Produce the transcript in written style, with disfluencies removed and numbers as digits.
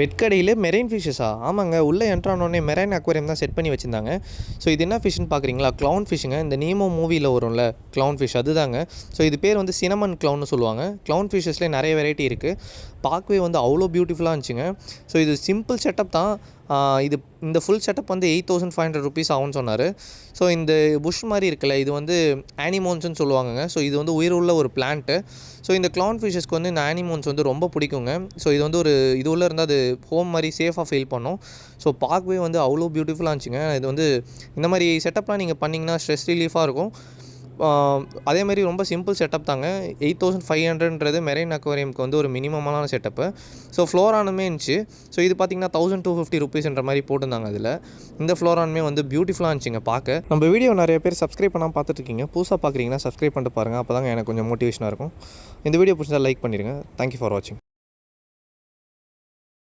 Bed கடையில் marine ஃபிஷ்ஷஸா? ஆமாங்க. உள்ளே என்ட்ரானோடனே மெரைன் அக்வேரியம் தான் செட் பண்ணி வச்சுருந்தாங்க. ஸோ இது என்ன ஃபிஷ்ஷுன்னு பார்க்குறீங்களா? க்ளவுன் ஃபிஷ்ஷுங்க. இந்த நீமோ மூவியில் வரும்ல க்ளவுன் ஃபிஷ் அதுதாங்க. ஸோ இது பேர் வந்து சினமன் க்ளவுன்னு சொல்லுவாங்க. க்ளவுன் ஃபிஷ்ஷஸ்லேயே நிறைய வெரைட்டி இருக்குது. பார்க்கவே வந்து அவ்வளோ பியூட்டிஃபுல்லாக இருந்துச்சுங்க. ஸோ இது சிம்பிள் செட்டப் தான். இந்த ஃபுல் செட்டப் வந்து 8500 ருபீஸ் ஆகும்னு சொன்னார். ஸோ இந்த புஷ் மாதிரி இருக்குல்ல, இது வந்து ஆனிமோன்ஸ்னு சொல்லுவாங்கங்க. ஸோ இது வந்து உயிர் உள்ள ஒரு பிளான்ட்டு. ஸோ இந்த க்ளவுன் ஃபிஷ்ஷஸ்க்கு வந்து இந்த ஆனிமோன்ஸ் வந்து ரொம்ப பிடிக்குங்க. ஸோ இது வந்து ஒரு இது உள்ளே இருந்தால் அது ஹோம் மாதிரி சேஃபாக ஃபீல் பண்ணும். ஸோ பார்க்கவே வந்து அவ்வளோ பியூட்டிஃபுல்லாக இருந்துச்சுங்க. இது வந்து இந்த மாதிரி செட்டப்லாம் நீங்கள் பண்ணிங்கன்னா ஸ்ட்ரெஸ் ரிலீஃபாக இருக்கும். அதேமாதிரி ரொம்ப சிம்பிள் செட்டப் தாங்க. 8500ன்றது மெரைன் அக்வேரியம்க்கு வந்து ஒரு மினிமமான செட்டப்பு. ஸோ ஃப்ளோரானுமே இருந்துச்சு. ஸோ இது பார்த்திங்கன்னா 1250 ருபீஸ்ன்ற மாதிரி போட்டிருந்தாங்க. அதில் இந்த ஃப்ளோரானுமே வந்து பியூட்டிஃபுல்லாக இருந்துச்சுங்க பார்க்க. நம்ம வீடியோ நிறைய பேர் சப்ஸ்கிரைப் பண்ணாமல் பார்த்துட்ருக்கீங்க. புதுசாக பார்க்குறீங்கன்னா சப்ஸ்கிரைப் பண்ணிட்டு பாருங்கள். அப்போ தாங்க எனக்கு கொஞ்சம் மோட்டிவேஷனாக இருக்கும். இந்த வீடியோ பிடிச்சா லைக் பண்ணிடுங்க. தேங்க்யூ ஃபார் வாட்சிங்.